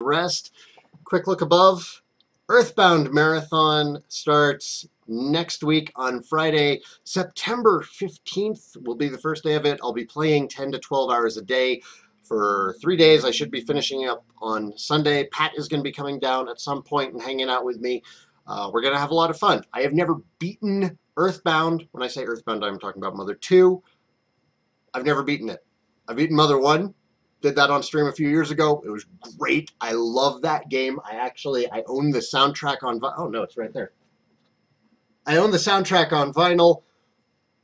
rest. Quick look above. Earthbound Marathon starts next week on Friday. September 15th will be the first day of it. I'll be playing 10 to 12 hours a day for 3 days. I should be finishing up on Sunday. Pat is going to be coming down at some point and hanging out with me. We're going to have a lot of fun. I have never beaten Earthbound. When I say Earthbound, I'm talking about Mother 2. I've never beaten it. I've beaten Mother 1. Did that on stream a few years ago. It was great. I love that game. I own the soundtrack on vinyl. Oh, no, it's right there. I own the soundtrack on vinyl.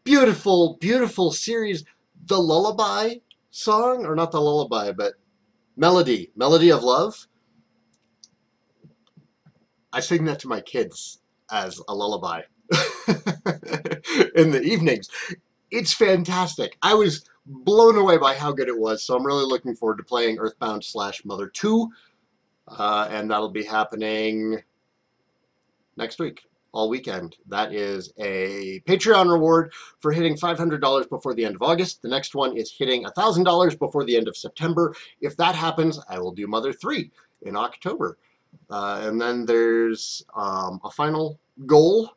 Beautiful, beautiful series. The Lullaby song, or not the Lullaby, but Melody of Love. I sing that to my kids as a lullaby in the evenings. It's fantastic. I was blown away by how good it was, so I'm really looking forward to playing Earthbound / Mother 2, and that'll be happening next week, all weekend. That is a Patreon reward for hitting $500 before the end of August. The next one is hitting $1,000 before the end of September. If that happens, I will do Mother 3 in October. And then there's a final goal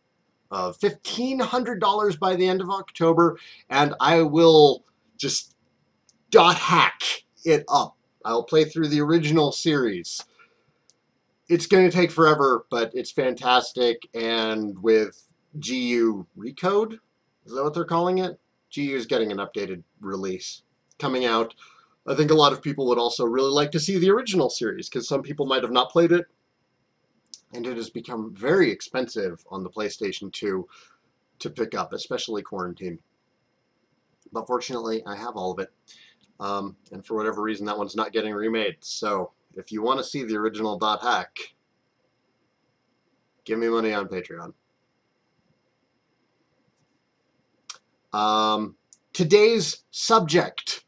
of $1,500 by the end of October, and I will just hack it up. I'll play through the original series. It's going to take forever, but it's fantastic, and with GU Recode, is that what they're calling it? GU is getting an updated release coming out. I think a lot of people would also really like to see the original series, because some people might have not played it, and it has become very expensive on the PlayStation 2 to pick up, especially Quarantine. But fortunately, I have all of it. And for whatever reason, that one's not getting remade. So if you want to see the original .hack, give me money on Patreon. Today's subject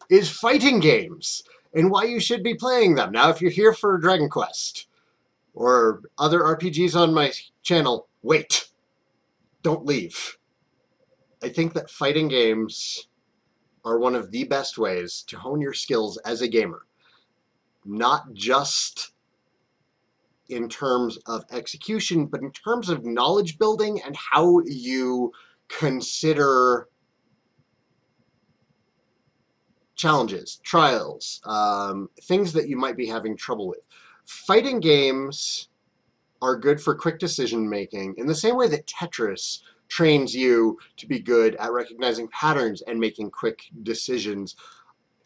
is fighting games and why you should be playing them. Now, if you're here for Dragon Quest or other RPGs on my channel, wait. Don't leave. I think that fighting games are one of the best ways to hone your skills as a gamer. Not just in terms of execution, but in terms of knowledge building and how you consider challenges, trials, things that you might be having trouble with. Fighting games are good for quick decision making in the same way that Tetris trains you to be good at recognizing patterns and making quick decisions.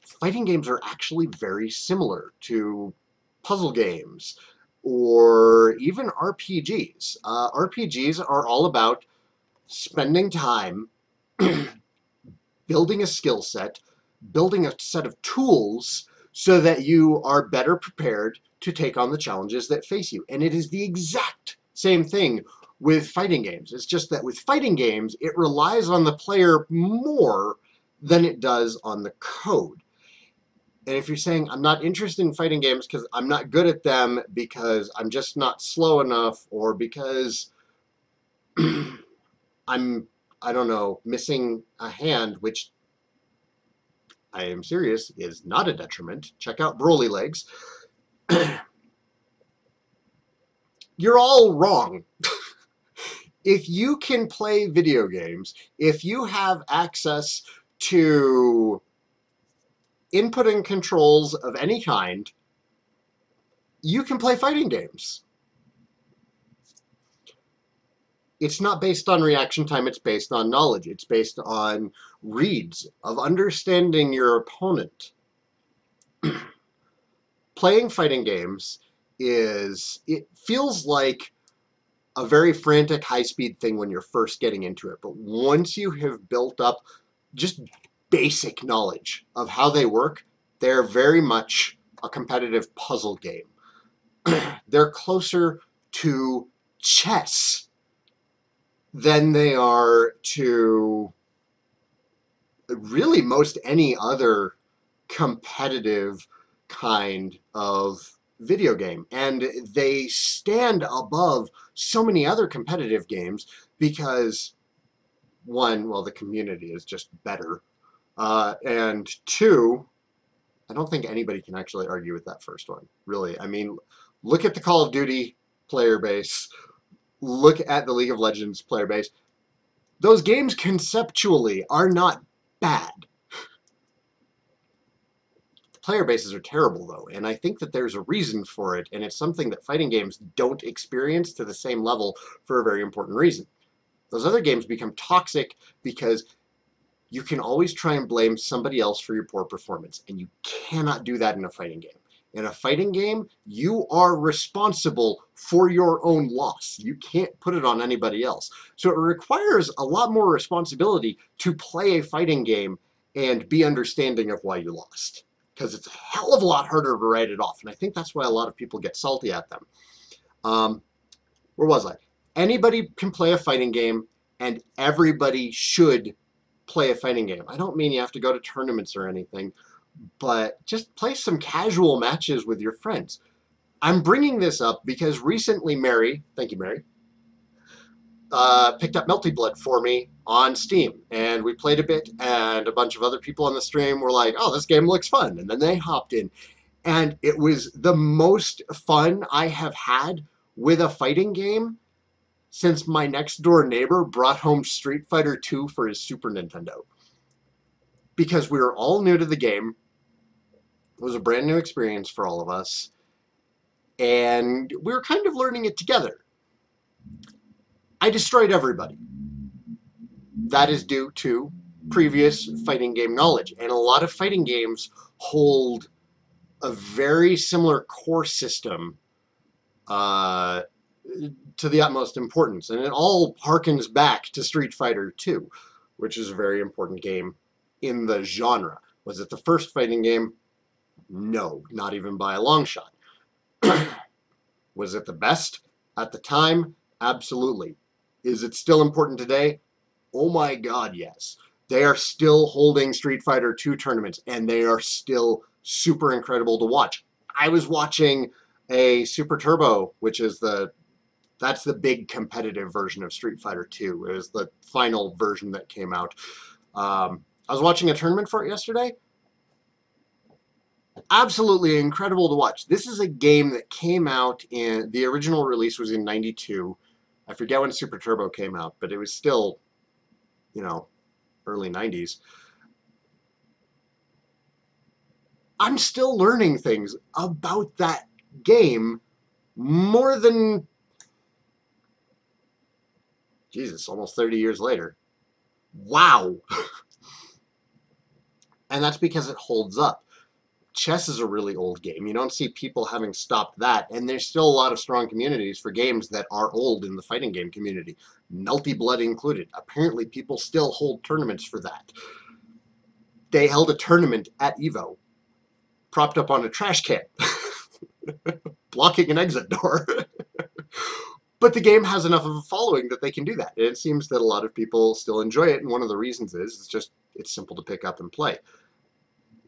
Fighting games are actually very similar to puzzle games or even RPGs. RPGs are all about spending time building a skill set, building a set of tools so that you are better prepared to take on the challenges that face you. And it is the exact same thing with fighting games. It's just that with fighting games, it relies on the player more than it does on the code. And if you're saying, I'm not interested in fighting games because I'm not good at them, because I'm just not slow enough, or because I'm, I don't know, missing a hand, which I am serious, is not a detriment. Check out Broly Legs. You're all wrong. If you can play video games, if you have access to input and controls of any kind, you can play fighting games. It's not based on reaction time, it's based on knowledge. It's based on reads, of understanding your opponent. Playing fighting games it feels like a very frantic, high-speed thing when you're first getting into it. But once you have built up just basic knowledge of how they work, they're very much a competitive puzzle game. They're closer to chess than they are to really most any other competitive kind of video game. And they stand above so many other competitive games because, one, well, the community is just better. And two, I don't think anybody can actually argue with that first one, really. I mean, look at the Call of Duty player base, look at the League of Legends player base. Those games conceptually are not bad. The player bases are terrible, though, and I think that there's a reason for it, and it's something that fighting games don't experience to the same level for a very important reason. Those other games become toxic because you can always try and blame somebody else for your poor performance, and you cannot do that in a fighting game. In a fighting game, you are responsible for your own loss. You can't put it on anybody else. So it requires a lot more responsibility to play a fighting game and be understanding of why you lost. Because it's a hell of a lot harder to write it off. And I think that's why a lot of people get salty at them. Where was I? Anybody can play a fighting game, and everybody should play a fighting game. I don't mean you have to go to tournaments or anything, but just play some casual matches with your friends. I'm bringing this up because recently Mary, thank you Mary, picked up Melty Blood for me on Steam, and we played a bit, and a bunch of other people on the stream were like, oh, this game looks fun, and then they hopped in, and it was the most fun I have had with a fighting game since my next door neighbor brought home Street Fighter 2 for his Super Nintendo. Because we were all new to the game. It was a brand new experience for all of us. And we were kind of learning it together. I destroyed everybody. That is due to previous fighting game knowledge. And a lot of fighting games hold a very similar core system to the utmost importance, and it all harkens back to Street Fighter 2, which is a very important game in the genre. Was it the first fighting game? No, not even by a long shot. Was it the best at the time? Absolutely. Is it still important today? Oh my god, yes. They are still holding Street Fighter 2 tournaments, and they are still super incredible to watch. I was watching a Super Turbo, which is that's the big competitive version of Street Fighter 2. It was the final version that came out. I was watching a tournament for it yesterday. Absolutely incredible to watch. This is a game that came out in, the original release was in '92. I forget when Super Turbo came out, but it was still, you know, early '90s. I'm still learning things about that game more than, Jesus, almost 30 years later. Wow. And that's because it holds up. Chess is a really old game. You don't see people having stopped that, and there's still a lot of strong communities for games that are old in the fighting game community, Melty Blood included. Apparently people still hold tournaments for that. They held a tournament at EVO, propped up on a trash can, blocking an exit door. But the game has enough of a following that they can do that. And it seems that a lot of people still enjoy it, and one of the reasons is it's simple to pick up and play.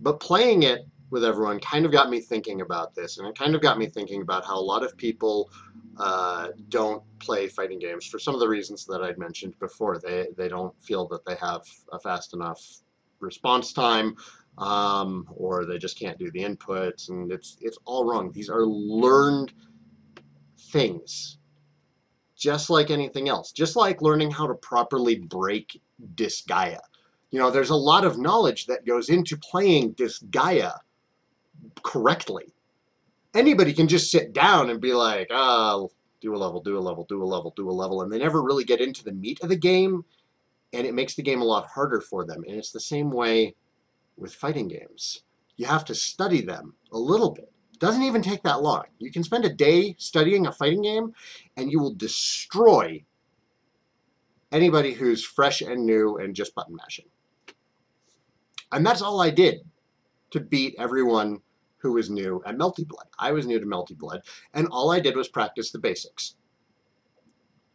But playing it with everyone kind of got me thinking about this, and it kind of got me thinking about how a lot of people don't play fighting games for some of the reasons that I'd mentioned before. They don't feel that they have a fast enough response time, or they just can't do the inputs, and it's all wrong. These are learned things, just like anything else. Just like learning how to properly break Disgaea. You know, there's a lot of knowledge that goes into playing Disgaea correctly. Anybody can just sit down and be like, oh, do a level, do a level, do a level, do a level, and they never really get into the meat of the game, and it makes the game a lot harder for them. And it's the same way with fighting games. You have to study them a little bit. It doesn't even take that long. You can spend a day studying a fighting game, and you will destroy anybody who's fresh and new and just button mashing. And that's all I did to beat everyone who was new at Melty Blood. I was new to Melty Blood, and all I did was practice the basics.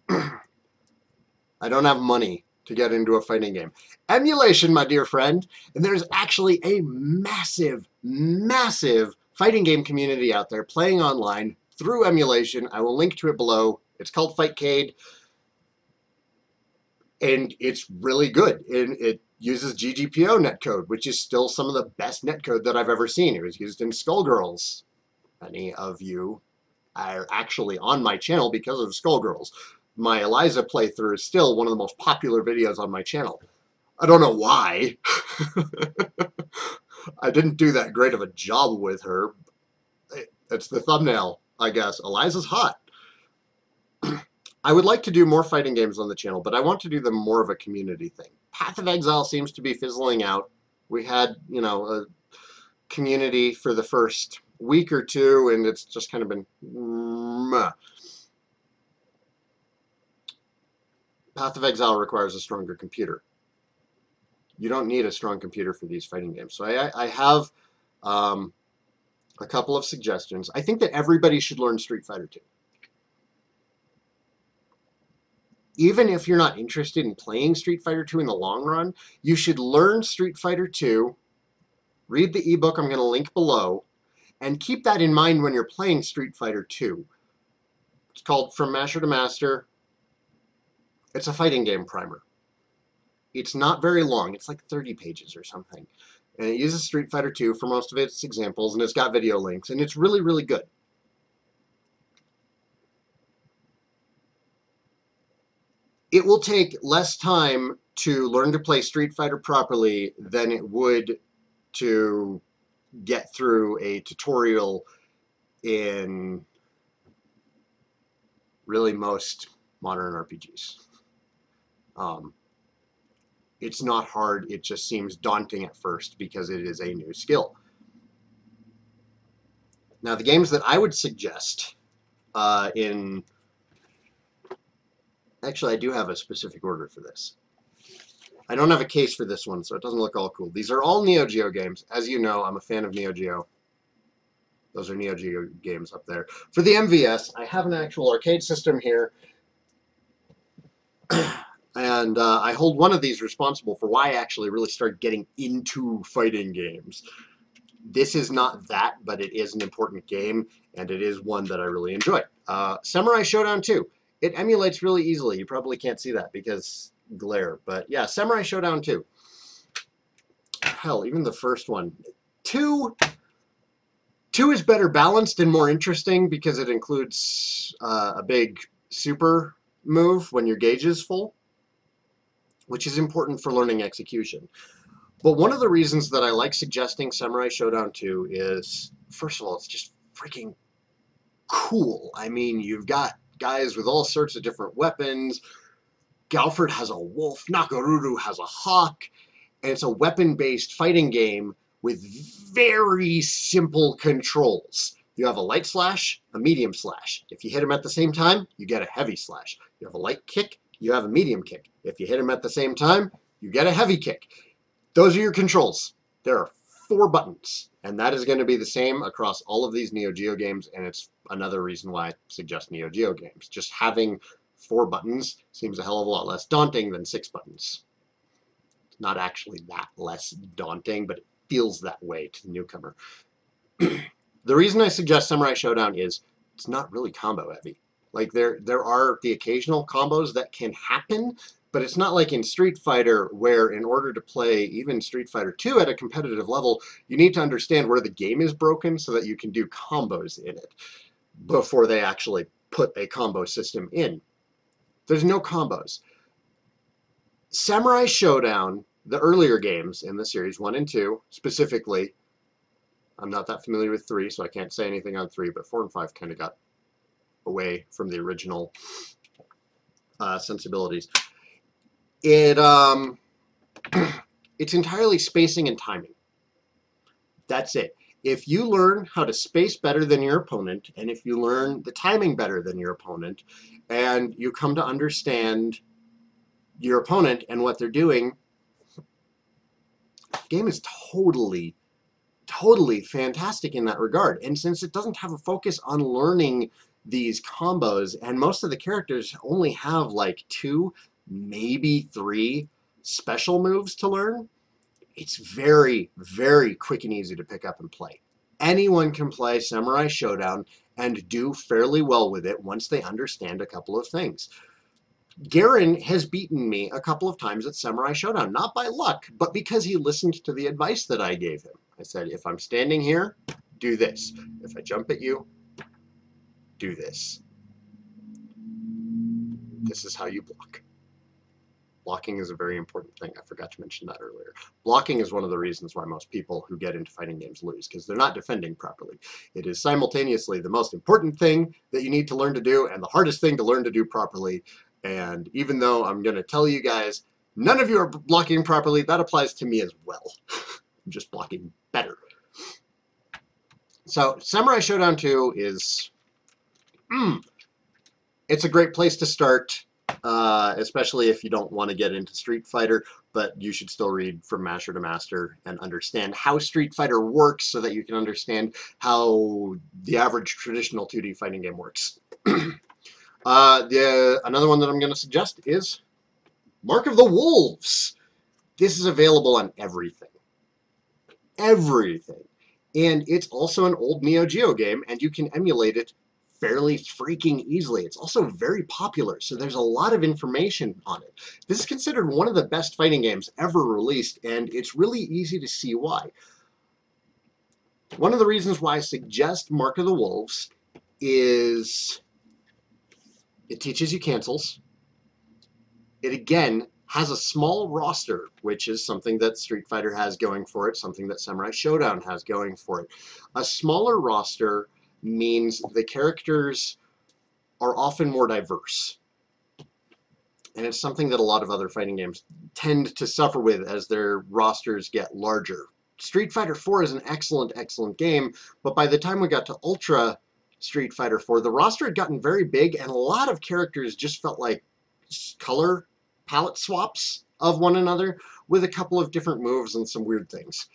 I don't have money to get into a fighting game. Emulation, my dear friend, and there's actually a massive, massive fighting game community out there playing online through emulation. I will link to it below. It's called Fightcade, and it's really good. And uses GGPO netcode, which is still some of the best netcode that I've ever seen. It was used in Skullgirls. Many of you are actually on my channel because of Skullgirls. My Eliza playthrough is still one of the most popular videos on my channel. I don't know why. I didn't do that great of a job with her. It's the thumbnail, I guess. Eliza's hot. I would like to do more fighting games on the channel, but I want to do them more of a community thing. Path of Exile seems to be fizzling out. We had, you know, a community for the first week or two, and it's just kind of been meh. Path of Exile requires a stronger computer. You don't need a strong computer for these fighting games. So I have a couple of suggestions. I think that everybody should learn Street Fighter 2. Even if you're not interested in playing Street Fighter 2 in the long run, you should learn Street Fighter 2, read the ebook I'm going to link below, and keep that in mind when you're playing Street Fighter 2. It's called From Masher to Master. It's a fighting game primer. It's not very long. It's like 30 pages or something. And it uses Street Fighter 2 for most of its examples, and it's got video links, and it's really, really good. It will take less time to learn to play Street Fighter properly than it would to get through a tutorial in really most modern RPGs. It's not hard, it just seems daunting at first because it is a new skill. Now, the games that I would suggest actually, I do have a specific order for this. I don't have a case for this one, so it doesn't look all cool. These are all Neo Geo games. As you know, I'm a fan of Neo Geo. Those are Neo Geo games up there. For the MVS, I have an actual arcade system here. And I hold one of these responsible for why I actually really started getting into fighting games. This is not that, but it is an important game, and it is one that I really enjoy. Samurai Showdown 2. It emulates really easily. You probably can't see that because glare. But yeah, Samurai Showdown 2. Hell, even the first one. 2 is better balanced and more interesting because it includes a big super move when your gauge is full, which is important for learning execution. But one of the reasons that I like suggesting Samurai Showdown 2 is, first of all, it's just freaking cool. I mean, you've got guys with all sorts of different weapons. Galford has a wolf, Nakaruru has a hawk, and it's a weapon-based fighting game with very simple controls. You have a light slash, a medium slash. If you hit them at the same time, you get a heavy slash. You have a light kick, you have a medium kick. If you hit them at the same time, you get a heavy kick. Those are your controls. There are 4 buttons, and that is going to be the same across all of these Neo Geo games, and it's another reason why I suggest Neo Geo games. Just having 4 buttons seems a hell of a lot less daunting than 6 buttons. It's not actually that less daunting, but it feels that way to the newcomer. The reason I suggest Samurai Showdown is it's not really combo heavy. Like there are the occasional combos that can happen, but it's not like in Street Fighter where in order to play even Street Fighter 2 at a competitive level, you need to understand where the game is broken so that you can do combos in it before they actually put a combo system in. There's no combos. Samurai Showdown, the earlier games in the series, 1 and 2 specifically, I'm not that familiar with 3, so I can't say anything on 3, but 4 and 5 kind of got away from the original sensibilities. It's entirely spacing and timing. That's it. If you learn how to space better than your opponent, and if you learn the timing better than your opponent, and you come to understand your opponent and what they're doing, the game is totally fantastic in that regard. And since it doesn't have a focus on learning these combos, and most of the characters only have like 2, maybe 3 special moves to learn, it's very, very quick and easy to pick up and play. Anyone can play Samurai Showdown and do fairly well with it once they understand a couple of things. Garen has beaten me a couple of times at Samurai Showdown, not by luck, but because he listened to the advice that I gave him. I said, if I'm standing here, do this. If I jump at you, do this. This is how you block. Blocking is a very important thing. I forgot to mention that earlier. Blocking is one of the reasons why most people who get into fighting games lose, because they're not defending properly. It is simultaneously the most important thing that you need to learn to do and the hardest thing to learn to do properly. And even though I'm going to tell you guys, none of you are blocking properly, that applies to me as well. I'm just blocking better. So Samurai Showdown 2 is... it's a great place to start. Especially if you don't want to get into Street Fighter, but you should still read From Master to Master and understand how Street Fighter works so that you can understand how the average traditional 2D fighting game works. Another one that I'm going to suggest is Mark of the Wolves. This is available on everything. Everything. And it's also an old Neo Geo game, and you can emulate it fairly freaking easily. It's also very popular, so there's a lot of information on it. This is considered one of the best fighting games ever released, and it's really easy to see why. One of the reasons why I suggest Mark of the Wolves is it teaches you cancels. It, again, has a small roster, which is something that Street Fighter has going for it, something that Samurai Showdown has going for it. A smaller roster means the characters are often more diverse. And it's something that a lot of other fighting games tend to suffer with as their rosters get larger. Street Fighter 4 is an excellent, excellent game, but by the time we got to Ultra Street Fighter 4, the roster had gotten very big, and a lot of characters just felt like color palette swaps of one another with a couple of different moves and some weird things.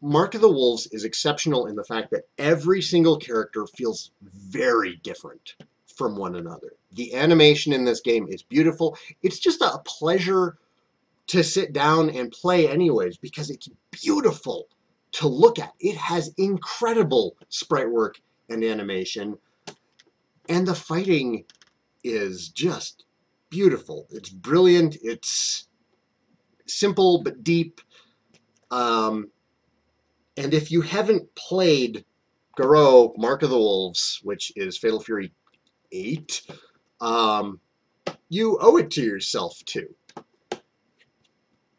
Mark of the Wolves is exceptional in the fact that every single character feels very different from one another. The animation in this game is beautiful. It's just a pleasure to sit down and play anyways because it's beautiful to look at. It has incredible sprite work and animation, and the fighting is just beautiful. It's brilliant. It's simple but deep. And if you haven't played Garou, Mark of the Wolves, which is Fatal Fury 8, you owe it to yourself to.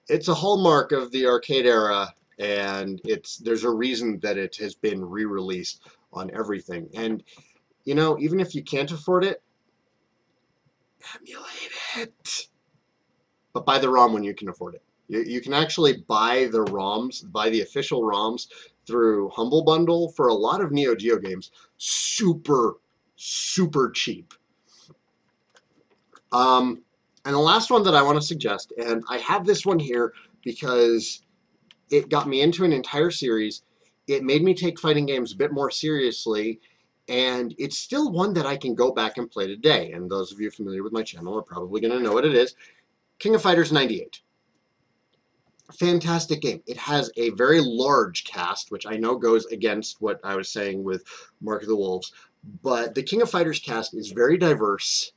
It's a hallmark of the arcade era, and there's a reason that it has been re-released on everything. And, you know, even if you can't afford it, emulate it. But buy the ROM when you can afford it. You can actually buy the ROMs, buy the official ROMs through Humble Bundle for a lot of Neo Geo games. Super, super cheap. And the last one that I want to suggest, and I have this one here because it got me into an entire series. It made me take fighting games a bit more seriously, and it's still one that I can go back and play today. And those of you familiar with my channel are probably going to know what it is. King of Fighters 98. Fantastic game. It has a very large cast, which I know goes against what I was saying with Mark of the Wolves, but the King of Fighters cast is very diverse,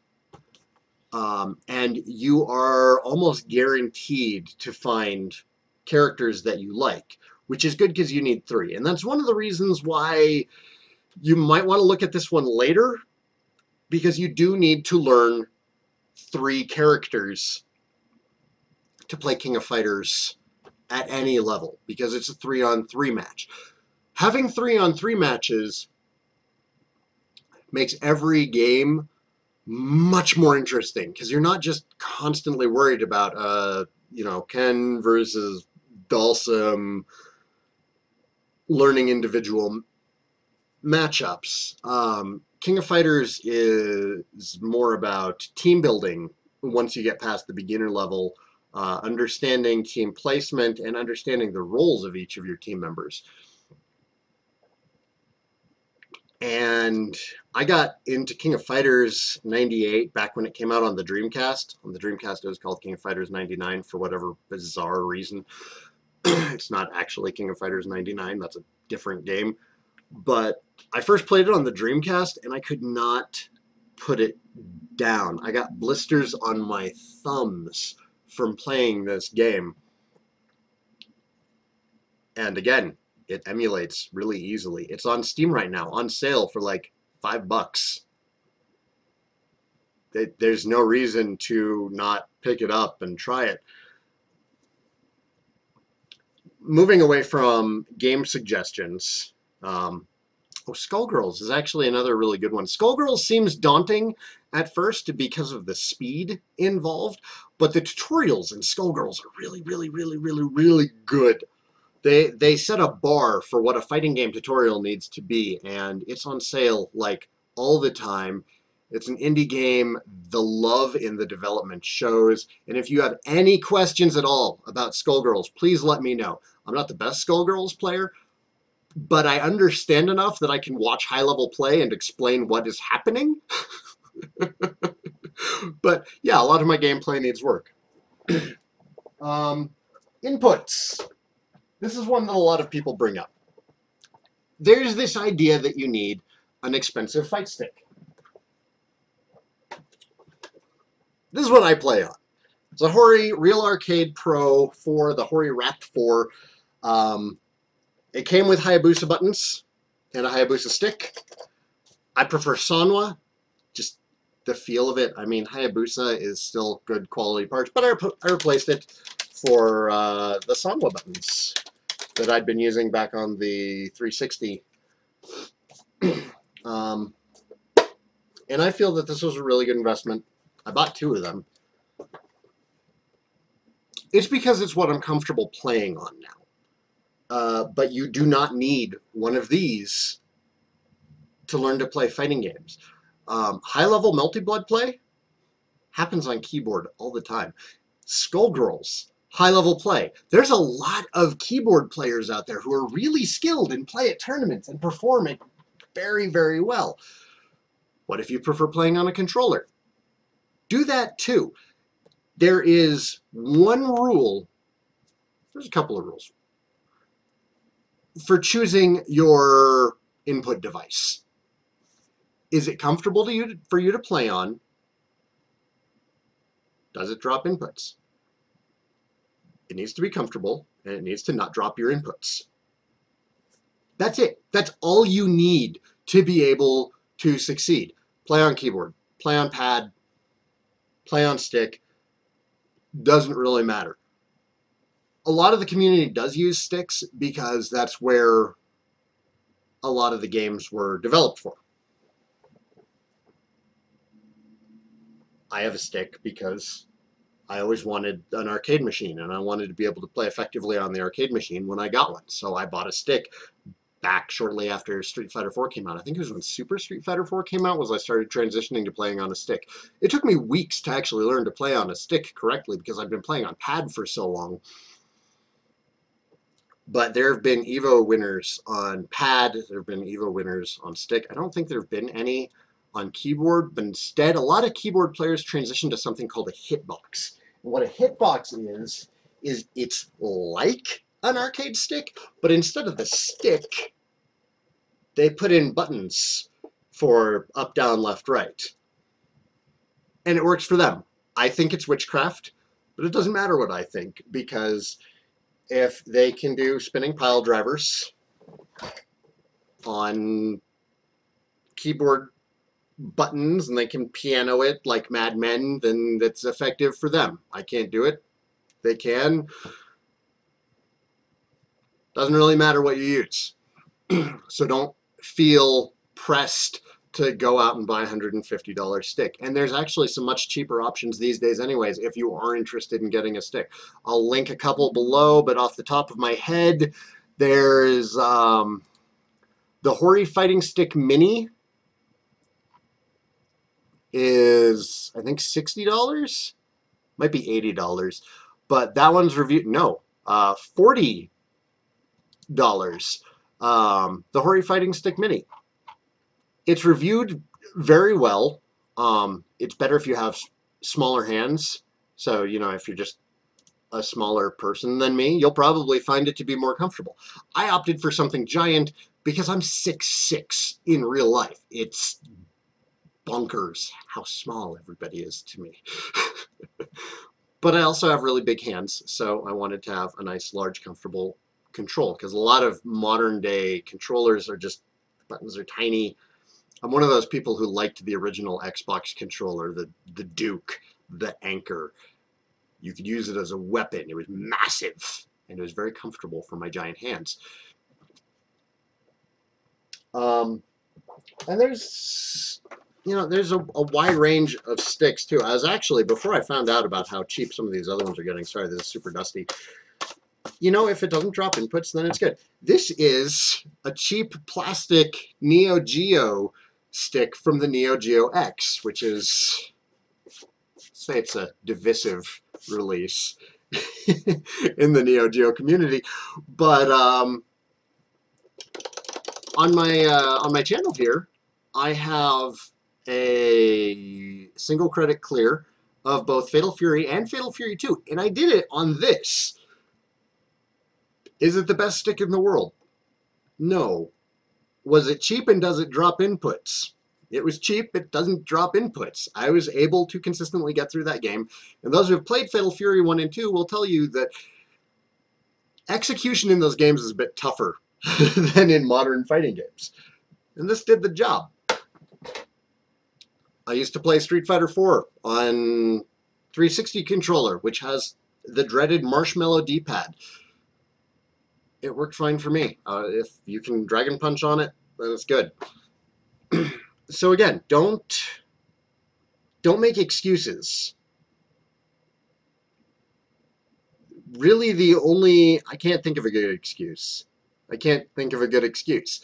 and you are almost guaranteed to find characters that you like, which is good because you need 3. And that's one of the reasons why you might want to look at this one later, because you do need to learn 3 characters to play King of Fighters at any level, because it's a 3-on-3 match. Having 3-on-3 matches makes every game much more interesting, because you're not just constantly worried about, you know, Ken versus Dalsum, learning individual matchups. King of Fighters is more about team building once you get past the beginner level, understanding team placement and understanding the roles of each of your team members. And I got into King of Fighters 98 back when it came out on the Dreamcast. On the Dreamcast, it was called King of Fighters 99 for whatever bizarre reason. It's not actually King of Fighters 99. That's a different game. But I first played it on the Dreamcast, and I could not put it down. I got blisters on my thumbs from playing this game. And again, it emulates really easily. It's on Steam right now, on sale for like $5. There's no reason to not pick it up and try it. Moving away from game suggestions, Skullgirls is actually another really good one. Skullgirls seems daunting at first because of the speed involved, but the tutorials in Skullgirls are really, really, really, really, really good. They set a bar for what a fighting game tutorial needs to be, and it's on sale like all the time. It's an indie game. The love in the development shows. And if you have any questions at all about Skullgirls, please let me know. I'm not the best Skullgirls player, but I understand enough that I can watch high-level play and explain what is happening. But yeah, a lot of my gameplay needs work. Inputs. This is one that a lot of people bring up. There's this idea that you need an expensive fight stick. This is what I play on. It's a Hori Real Arcade Pro 4, the Hori Wrapped 4. It came with Hayabusa buttons and a Hayabusa stick. I prefer Sanwa, just the feel of it. I mean, Hayabusa is still good quality parts, but I replaced it for the Sanwa buttons that I'd been using back on the 360. And I feel that this was a really good investment. I bought 2 of them. It's because it's what I'm comfortable playing on now. But you do not need one of these to learn to play fighting games. High-level multi-blood play happens on keyboard all the time. Skullgirls, high-level play. There's a lot of keyboard players out there who are really skilled and play at tournaments and perform it very, very well. What if you prefer playing on a controller? Do that too. There is one rule. There's a couple of rules for choosing your input device. Is it comfortable for you to play on? Does it drop inputs? It needs to be comfortable, and it needs to not drop your inputs. That's it. That's all you need to be able to succeed. Play on keyboard, play on pad, play on stick. Doesn't really matter. A lot of the community does use sticks because that's where a lot of the games were developed for. I have a stick because I always wanted an arcade machine, and I wanted to be able to play effectively on the arcade machine when I got one. So I bought a stick back shortly after Street Fighter 4 came out. I think it was when Super Street Fighter 4 came out was I started transitioning to playing on a stick. It took me weeks to actually learn to play on a stick correctly because I've been playing on pad for so long. But there have been EVO winners on pad. There have been EVO winners on stick. I don't think there have been any on keyboard, but instead a lot of keyboard players transition to something called a hitbox. And what a hitbox is it's like an arcade stick, but instead of the stick, they put in buttons for up, down, left, right. And it works for them. I think it's witchcraft, but it doesn't matter what I think, because if they can do spinning pile drivers on keyboard buttons and they can piano it like Mad Men, then that's effective for them. I can't do it. They can. Doesn't really matter what you use. So don't feel pressed to go out and buy a $150 stick. And there's actually some much cheaper options these days anyways if you are interested in getting a stick. I'll link a couple below, but off the top of my head, there's the Hori Fighting Stick Mini is, I think, $60? Might be $80. But that one's reviewed, no, $40. The Hori Fighting Stick Mini. It's reviewed very well. It's better if you have smaller hands. So, you know, if you're just a smaller person than me, you'll probably find it to be more comfortable. I opted for something giant because I'm 6'6" in real life. It's bonkers how small everybody is to me. But I also have really big hands, so I wanted to have a nice, large, comfortable control, because a lot of modern day controllers are just, buttons are tiny. I'm one of those people who liked the original Xbox controller, the Duke, the Anchor. You could use it as a weapon. It was massive, and it was very comfortable for my giant hands. And there's, there's a wide range of sticks too. I was actually, before I found out about how cheap some of these other ones are getting, sorry, this is super dusty. If it doesn't drop inputs, then it's good. This is a cheap plastic Neo Geo stick from the Neo Geo X, which is, say it's a divisive release in the Neo Geo community. But on my channel here, I have a single credit clear of both Fatal Fury and Fatal Fury 2, and I did it on this. Is it the best stick in the world? No. Was it cheap and does it drop inputs? It was cheap, it doesn't drop inputs. I was able to consistently get through that game, and those who have played Fatal Fury 1 and 2 will tell you that execution in those games is a bit tougher than in modern fighting games. And this did the job. I used to play Street Fighter 4 on 360 controller, which has the dreaded marshmallow D-pad. It worked fine for me. If you can Dragon Punch on it, then it's good. So again, don't make excuses. Really, I can't think of a good excuse. I can't think of a good excuse.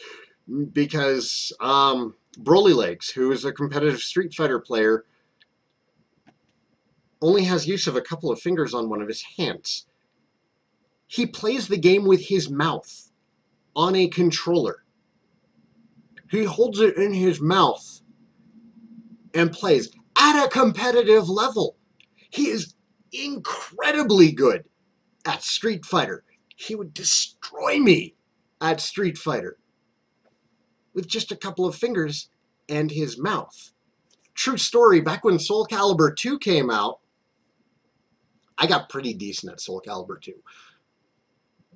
Because Broly Legs, who is a competitive Street Fighter player, only has use of a couple of fingers on one of his hands. He plays the game with his mouth on a controller. He holds it in his mouth and plays at a competitive level. He is incredibly good at Street Fighter. He would destroy me at Street Fighter with just a couple of fingers and his mouth. True story, back when Soul Calibur 2 came out, I got pretty decent at Soul Calibur 2.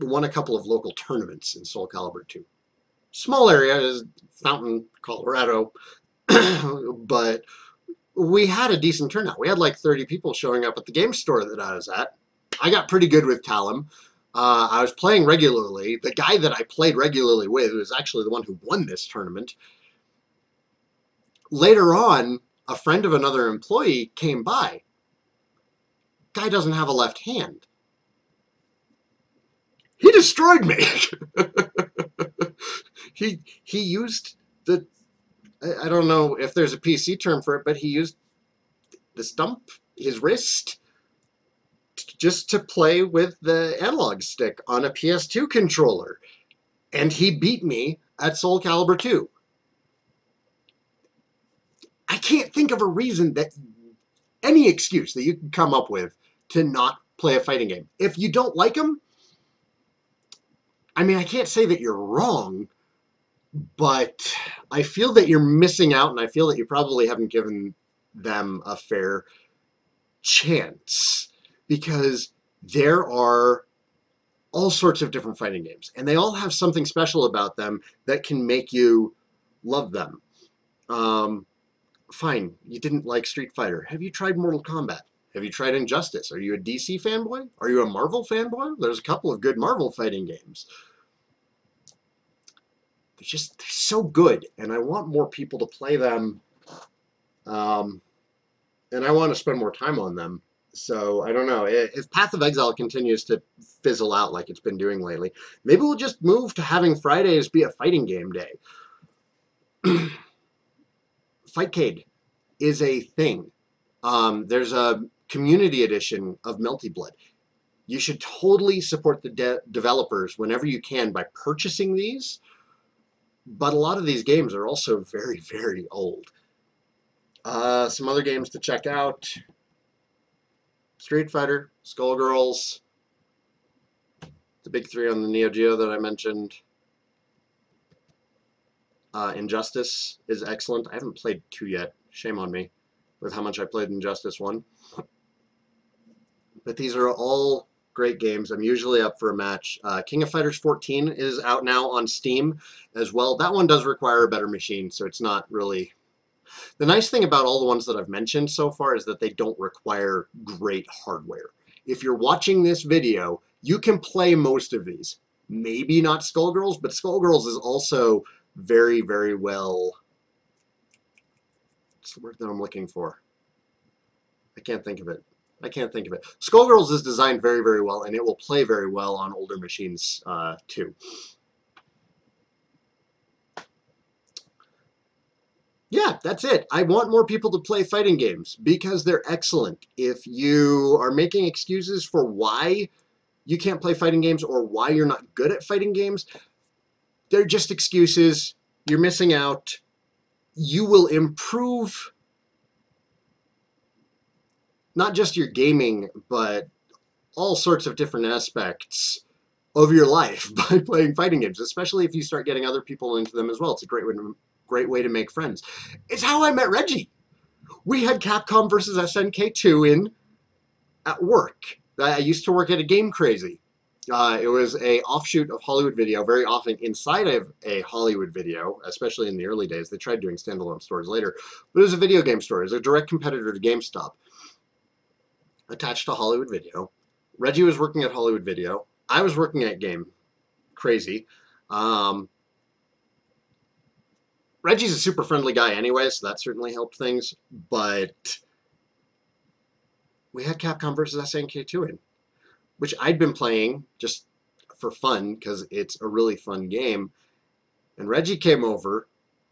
Won a couple of local tournaments in Soul Calibur 2. Small area is Fountain, Colorado, but we had a decent turnout. We had like 30 people showing up at the game store that I was at. I got pretty good with Talum. I was playing regularly. The guy that I played regularly with was actually the one who won this tournament. Later on, a friend of another employee came by. Guy doesn't have a left hand. He destroyed me. He used the, I don't know if there's a PC term for it, but he used the stump, his wrist, just to play with the analog stick on a PS2 controller. And he beat me at Soul Calibur 2. I can't think of a reason that, any excuse that you can come up with to not play a fighting game. If you don't like them, I mean, I can't say that you're wrong, but I feel that you're missing out, and I feel that you probably haven't given them a fair chance, because there are all sorts of different fighting games, and they all have something special about them that can make you love them. Fine, you didn't like Street Fighter. Have you tried Mortal Kombat? Have you tried Injustice? Are you a DC fanboy? Are you a Marvel fanboy? There's a couple of good Marvel fighting games. They're so good, and I want more people to play them, and I want to spend more time on them. So, I don't know. If Path of Exile continues to fizzle out like it's been doing lately, maybe we'll just move to having Fridays be a fighting game day. Fightcade is a thing. There's a community edition of Melty Blood. You should totally support the developers whenever you can by purchasing these. But a lot of these games are also very, very old. Some other games to check out. Street Fighter, Skullgirls, the big three on the Neo Geo that I mentioned. Injustice is excellent. I haven't played 2 yet. Shame on me with how much I played Injustice 1. But these are all great games. I'm usually up for a match. King of Fighters 14 is out now on Steam as well. That one does require a better machine, so it's not really... The nice thing about all the ones that I've mentioned so far is that they don't require great hardware. If you're watching this video, you can play most of these. Maybe not Skullgirls, but Skullgirls is also very, very well... What's the word that I'm looking for? I can't think of it. Skullgirls is designed very, very well, and it will play very well on older machines too. Yeah, that's it. I want more people to play fighting games because they're excellent. If you are making excuses for why you can't play fighting games or why you're not good at fighting games, they're just excuses. You're missing out. You will improve not just your gaming, but all sorts of different aspects of your life by playing fighting games, especially if you start getting other people into them as well. It's a great way to make friends. It's how I met Reggie. We had Capcom versus SNK 2 in at work. I used to work at a Game Crazy. It was a offshoot of Hollywood Video, very often inside of a Hollywood Video, especially in the early days. They tried doing standalone stores later, but it was a video game store. It was a direct competitor to GameStop, attached to Hollywood Video. Reggie was working at Hollywood Video. I was working at Game Crazy. Reggie's a super friendly guy anyway, so that certainly helped things. But we had Capcom versus SNK 2 in, which I'd been playing just for fun because it's a really fun game. And Reggie came over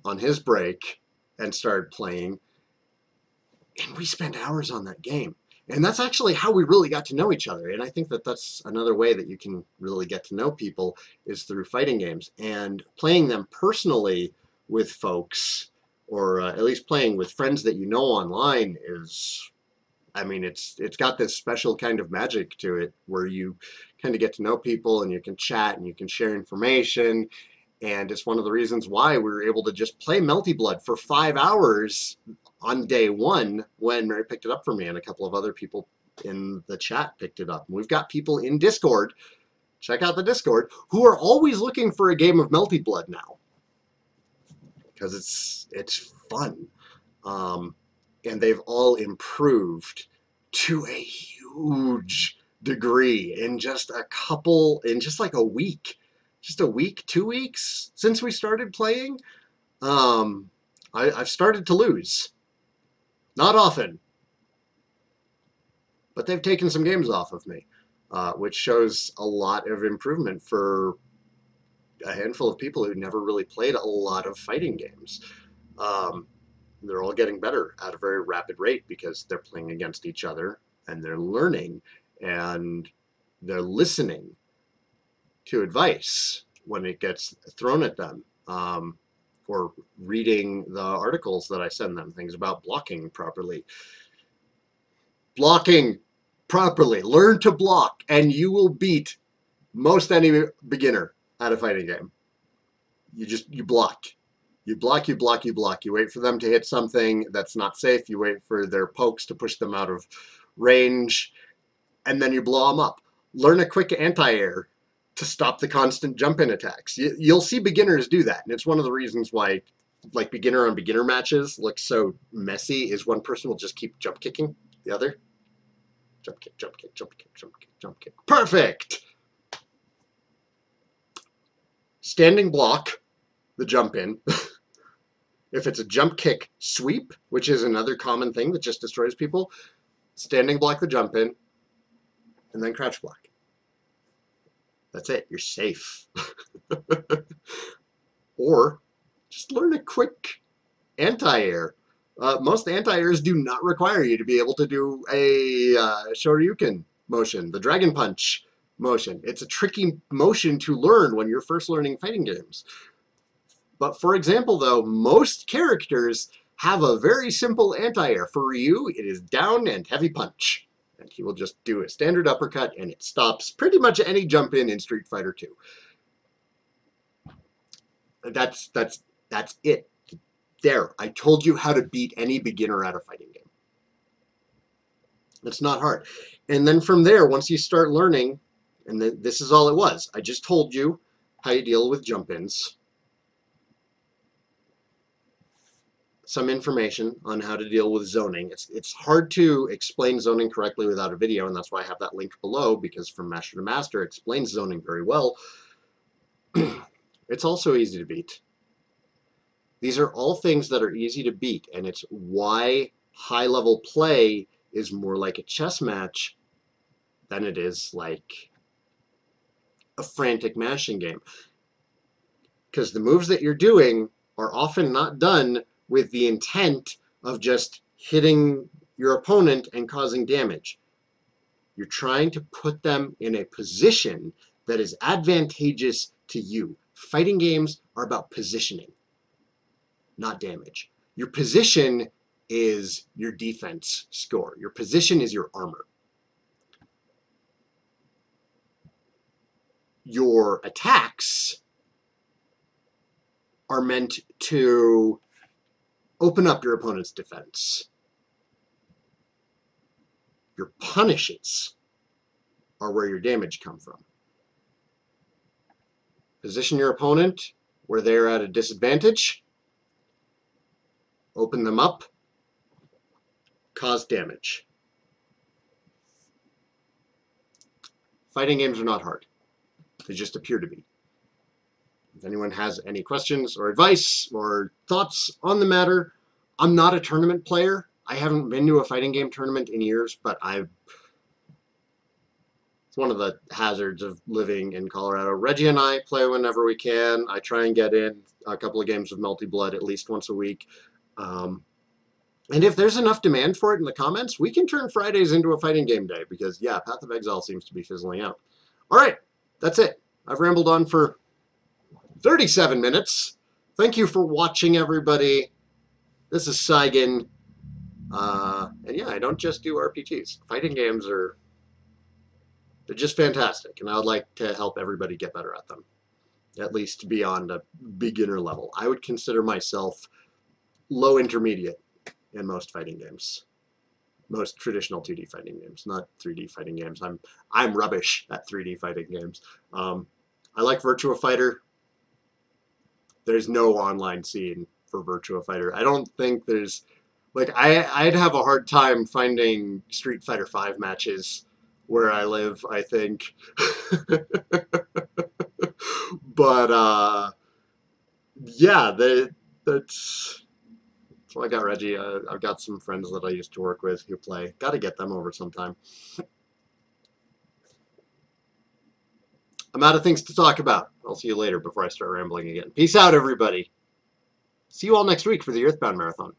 on his break and started playing. And we spent hours on that game. And that's actually how we really got to know each other. And I think that that's another way that you can really get to know people is through fighting games. And playing them personally with folks, or at least playing with friends that you know online is, I mean, it's got this special kind of magic to it where you kind of get to know people and you can chat and you can share information. And it's one of the reasons why we were able to just play Melty Blood for 5 hours on day one when Mary picked it up for me and a couple of other people in the chat picked it up. And we've got people in Discord, check out the Discord, who are always looking for a game of Melty Blood now. Because it's fun. And they've all improved to a huge degree in just like a week. Just a week, 2 weeks since we started playing. I've started to lose. Not often. But they've taken some games off of me, which shows a lot of improvement for a handful of people who never really played a lot of fighting games. They're all getting better at a very rapid rate because they're playing against each other and they're learning and they're listening to advice when it gets thrown at them, or reading the articles that I send them, things about blocking properly. Blocking properly. Learn to block and you will beat most any beginner at a fighting game. You block. You block, you block, you block. You wait for them to hit something that's not safe. You wait for their pokes to push them out of range, and then you blow them up. Learn a quick anti-air to stop the constant jump-in attacks. You'll see beginners do that, and it's one of the reasons why like beginner-on-beginner matches look so messy is one person will just keep jump kicking the other. Jump kick, jump kick, jump kick, jump kick, jump kick. Perfect! Standing block, the jump in. If it's a jump kick sweep, which is another common thing that just destroys people, standing block the jump in, and then crouch block. That's it. You're safe. Or just learn a quick anti-air. Most anti-airs do not require you to be able to do a Shoryuken motion, the Dragon Punch motion. It's a tricky motion to learn when you're first learning fighting games. But for example, though, most characters have a very simple anti-air. For Ryu, it is down and heavy punch. And he will just do a standard uppercut, and it stops pretty much any jump in Street Fighter 2. That's That's it. There, I told you how to beat any beginner at a fighting game. It's not hard. And then from there, once you start learning, and this is all it was. I just told you how you deal with jump-ins, some information on how to deal with zoning. It's hard to explain zoning correctly without a video, and that's why I have that link below, because From Master to Master explains zoning very well. It's also easy to beat. These are all things that are easy to beat, and it's why high-level play is more like a chess match than it is like a frantic mashing game. Because the moves that you're doing are often not done with the intent of just hitting your opponent and causing damage. You're trying to put them in a position that is advantageous to you. Fighting games are about positioning, not damage. Your position is your defense score. Your position is your armor. Your attacks are meant to open up your opponent's defense. Your punishes are where your damage comes from. Position your opponent where they're at a disadvantage. Open them up. Cause damage. Fighting games are not hard. They just appear to be. If anyone has any questions or advice or thoughts on the matter, I'm not a tournament player. I haven't been to a fighting game tournament in years, but it's one of the hazards of living in Colorado. Reggie and I play whenever we can. I try and get in a couple of games of Melty Blood at least once a week. And if there's enough demand for it in the comments, we can turn Fridays into a fighting game day because, yeah, Path of Exile seems to be fizzling out. All right, that's it. I've rambled on for 37 minutes. Thank you for watching, everybody. This is Saigan. And yeah, I don't just do RPGs. Fighting games they're just fantastic, and I would like to help everybody get better at them, at least beyond a beginner level. I would consider myself low intermediate in most fighting games, most traditional 2D fighting games, not 3D fighting games. I'm rubbish at 3D fighting games. I like Virtua Fighter. There's no online scene for Virtua Fighter. I don't think there's, like, I'd have a hard time finding Street Fighter V matches where I live, I think. But, yeah, that's why I got Reggie. I've got some friends that I used to work with who play. Got to get them over sometime. I'm out of things to talk about. I'll see you later before I start rambling again. Peace out, everybody. See you all next week for the Earthbound Marathon.